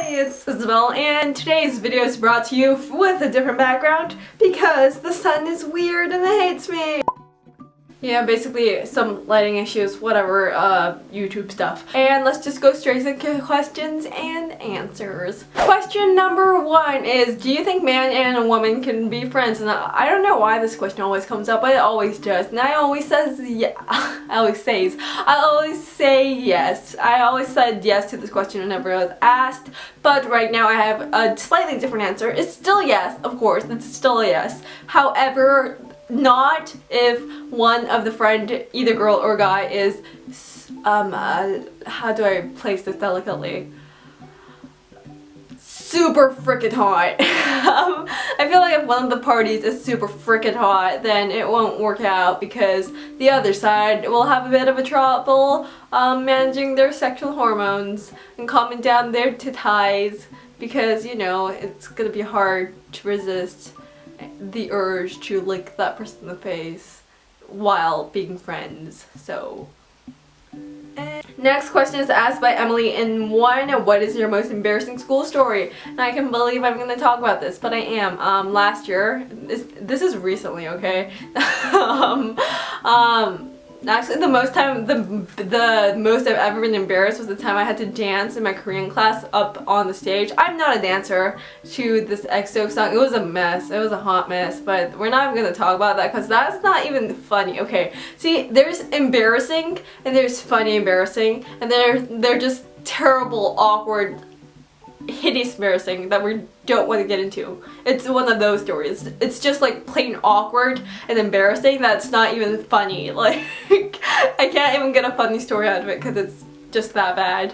Hi, it's Isabel, and today's video is brought to you with a different background because the sun is weird and it hates me. Yeah, basically some lighting issues, whatever, YouTube stuff. And let's just go straight to questions and answers. Question number 1 is, do you think man and a woman can be friends? And I don't know why this question always comes up, but it always does. And I always says yeah. I always say yes. I always said yes to this question whenever it was asked, but right now I have a slightly different answer. It's still yes, of course, it's still a yes. However, not if one of the friend, either girl or guy, is how do I place this delicately? Super freaking hot. I feel like if one of the parties is super freaking hot, then it won't work out because the other side will have a bit of a trouble managing their sexual hormones and calming down their titties because, you know, it's gonna be hard to resist the urge to lick that person in the face while being friends. So next question is asked by Emily in 1. What is your most embarrassing school story? And I can believe I'm going to talk about this, but I am. Last year, this is recently, okay? Actually, the most I've ever been embarrassed was the time I had to dance in my Korean class up on the stage. I'm not a dancer to this EXO song. It was a mess. It was a hot mess, but we're not even going to talk about that because that's not even funny. Okay, see, there's embarrassing and there's funny embarrassing, and they're just terrible, awkward, hideous embarrassing that we don't want to get into. It's one of those stories. It's just like plain awkward and embarrassing that's not even funny. Like, I can't even get a funny story out of it because it's just that bad.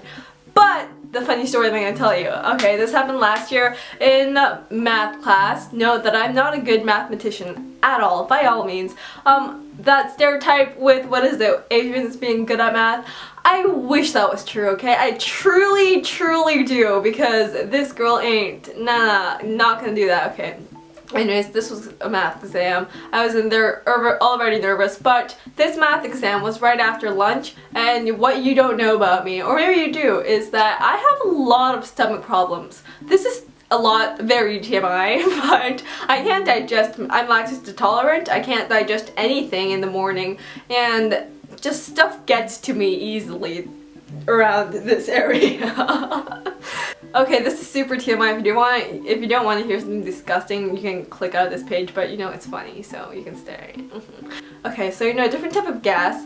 But the funny story I'm going to tell you. Okay, this happened last year in math class. Note that I'm not a good mathematician at all, by all means. That stereotype with, what is it, Asians being good at math, I wish that was true, okay? I truly, truly do, because this girl ain't, not gonna do that, okay? Anyways, this was a math exam. I was in there already nervous, but this math exam was right after lunch, and what you don't know about me, or maybe you do, is that I have a lot of stomach problems. This is a lot, very TMI, but I can't digest, I'm lactose intolerant, I can't digest anything in the morning, and just stuff gets to me easily around this area. Okay, this is super TMI. If you don't want to hear something disgusting, you can click out of this page, but you know it's funny, so you can stay. Okay, so you know, different type of gas.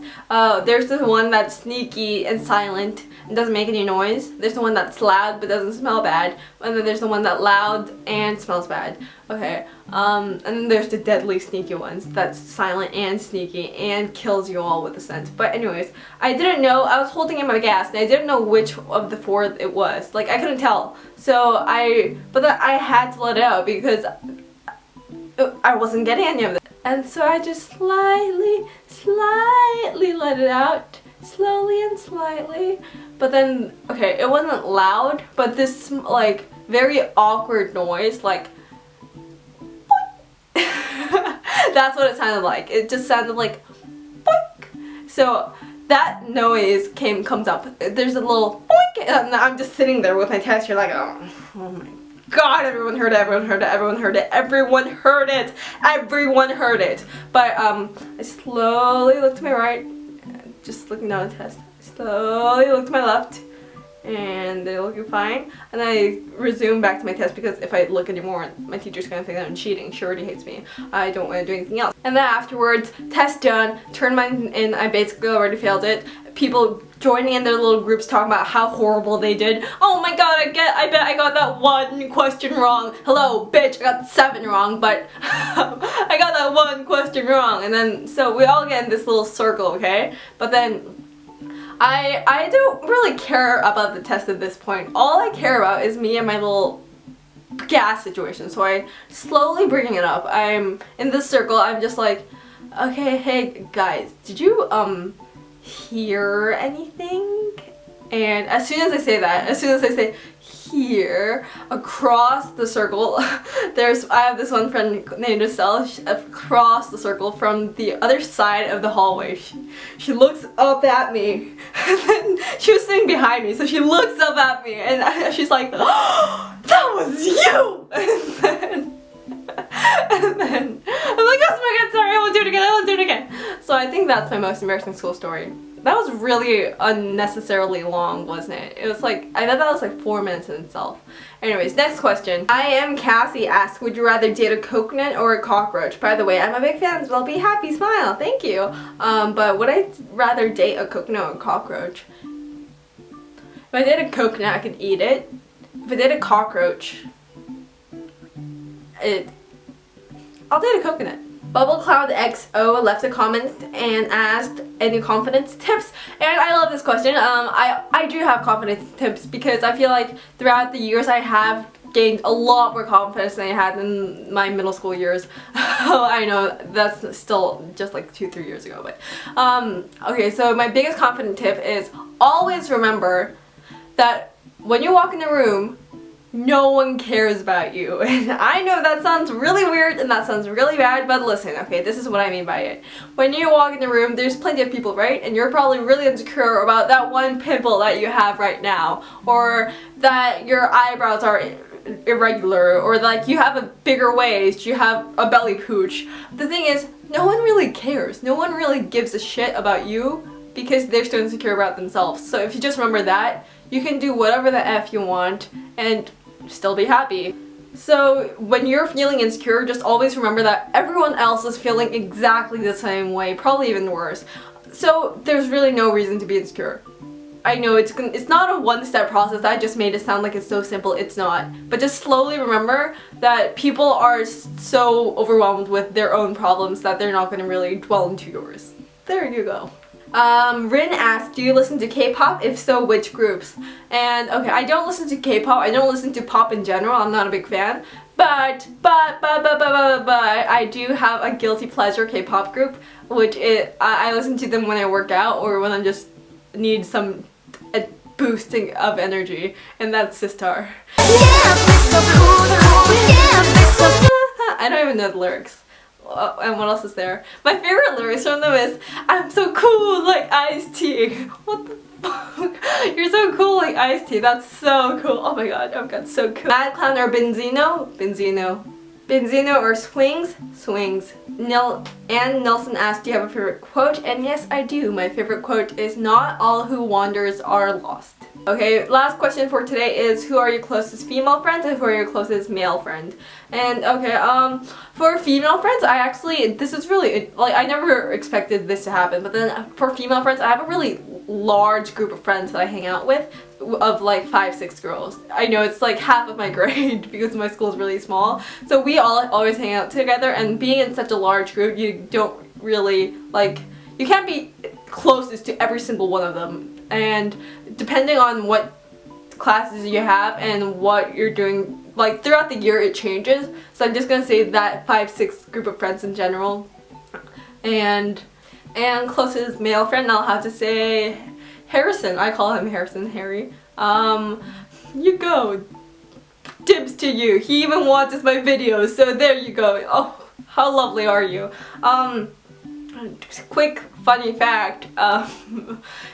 There's the one that's sneaky and silent and doesn't make any noise. There's the one that's loud but doesn't smell bad. And then there's the one that's loud and smells bad. Okay, and then there's the deadly sneaky ones that's silent and sneaky and kills you all with a scent. But anyways, I didn't know, I was holding in my gas and I didn't know which of the 4 it was. Like, I couldn't tell. So I had to let it out because I wasn't getting any of it. And so I just slightly let it out. Slowly and slightly. But then, okay, it wasn't loud, but this, like, very awkward noise, like, that's what it sounded like. It just sounded like boink. So that noise comes up. There's a little boink, and I'm just sitting there with my tester like, oh my god, everyone heard it, everyone heard it, everyone heard it, everyone heard it, everyone heard it. But I slowly looked to my right, just looking down the test. I slowly looked to my left, and they're looking fine. And I resume back to my test because if I look anymore, my teacher's gonna think that I'm cheating. She already hates me. I don't want to do anything else. And then afterwards, test done, turned mine in, I basically already failed it. People joining in their little groups talking about how horrible they did. Oh my god, I bet I got that 1 question wrong. Hello, bitch, I got 7 wrong, but I got that 1 question wrong. And then, so we all get in this little circle, okay? But then, I don't really care about the test at this point. All I care about is me and my little gas situation. So I slowly bring it up. I'm in this circle. I'm just like, okay, hey guys, did you hear anything? And as soon as I say that, as soon as I say here, across the circle, I have this one friend named Estelle, across the circle from the other side of the hallway. She looks up at me, and then she was sitting behind me, so she looks up at me, and she's like, oh, that was you! And then I'm like, oh my god, sorry, I won't do it again, I won't do it again. So I think that's my most embarrassing school story. That was really unnecessarily long, wasn't it? It was like, I thought that was like 4 minutes in itself. Anyways, next question. I am Cassie asks, would you rather date a coconut or a cockroach? By the way, I'm a big fan, so I'll be happy, smile, thank you. But would I rather date a coconut or a cockroach? If I date a coconut, I could eat it. If I date a cockroach, I'll date a coconut. BubbleCloudXO left a comment and asked any confidence tips, and I love this question. I do have confidence tips because I feel like throughout the years I have gained a lot more confidence than I had in my middle school years. I know that's still just like 2-3 years ago, but okay, so my biggest confidence tip is always remember that when you walk in a room, no one cares about you. And I know that sounds really weird and that sounds really bad, but listen, okay, this is what I mean by it. When you walk in the room, there's plenty of people, right? And you're probably really insecure about that one pimple that you have right now, or that your eyebrows are irregular, or like you have a bigger waist, you have a belly pooch. The thing is, no one really cares. No one really gives a shit about you because they're so insecure about themselves. So if you just remember that, you can do whatever the F you want and still be happy. So when you're feeling insecure, just always remember that everyone else is feeling exactly the same way, probably even worse. So there's really no reason to be insecure. I know it's not a one-step process. I just made it sound like it's so simple. It's not. But just slowly remember that people are so overwhelmed with their own problems that they're not going to really dwell into yours. There you go. Rin asked, do you listen to K-pop? If so, which groups? And okay, I don't listen to K-pop. I don't listen to pop in general. I'm not a big fan. But I do have a guilty pleasure K-pop group, which I listen to them when I work out or when I just need some boosting of energy, and that's Sistar. I don't even know the lyrics. And what else is there? My favorite lyrics from them is, I'm so cool like Ice-T. What the fuck? You're so cool like Ice-T. That's so cool. Oh my god, I've got so cool. Mad Clown or Benzino? Benzino or Swings? Swings. Ann Nelson asked, do you have a favorite quote? And yes, I do. My favorite quote is, not all who wanders are lost. Okay, last question for today is, who are your closest female friends and who are your closest male friend? And okay, for female friends, I actually, this is really, like, I never expected this to happen, but then for female friends, I have a really large group of friends that I hang out with, of like 5-6 girls. I know it's like half of my grade because my school is really small, so we all always hang out together, and being in such a large group, you don't really, like, you can't be closest to every single one of them. And depending on what classes you have and what you're doing, like throughout the year it changes. So I'm just gonna say that 5-6 group of friends in general. And closest male friend, I'll have to say Harrison. I call him Harrison, Harry. You go. Dibs to you. He even watches my videos, so there you go. Oh, how lovely are you? Quick funny fact,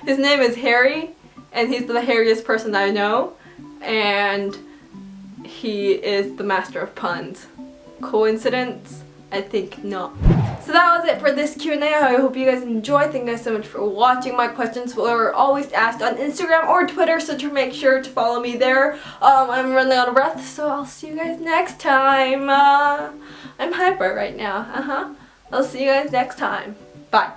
his name is Harry, and he's the hairiest person I know, and he is the master of puns. Coincidence? I think not. So that was it for this Q&A. I hope you guys enjoyed. Thank you guys so much for watching. My questions were always asked on Instagram or Twitter, so to make sure to follow me there. I'm running out of breath, so I'll see you guys next time. I'm hyper right now. I'll see you guys next time. Bye.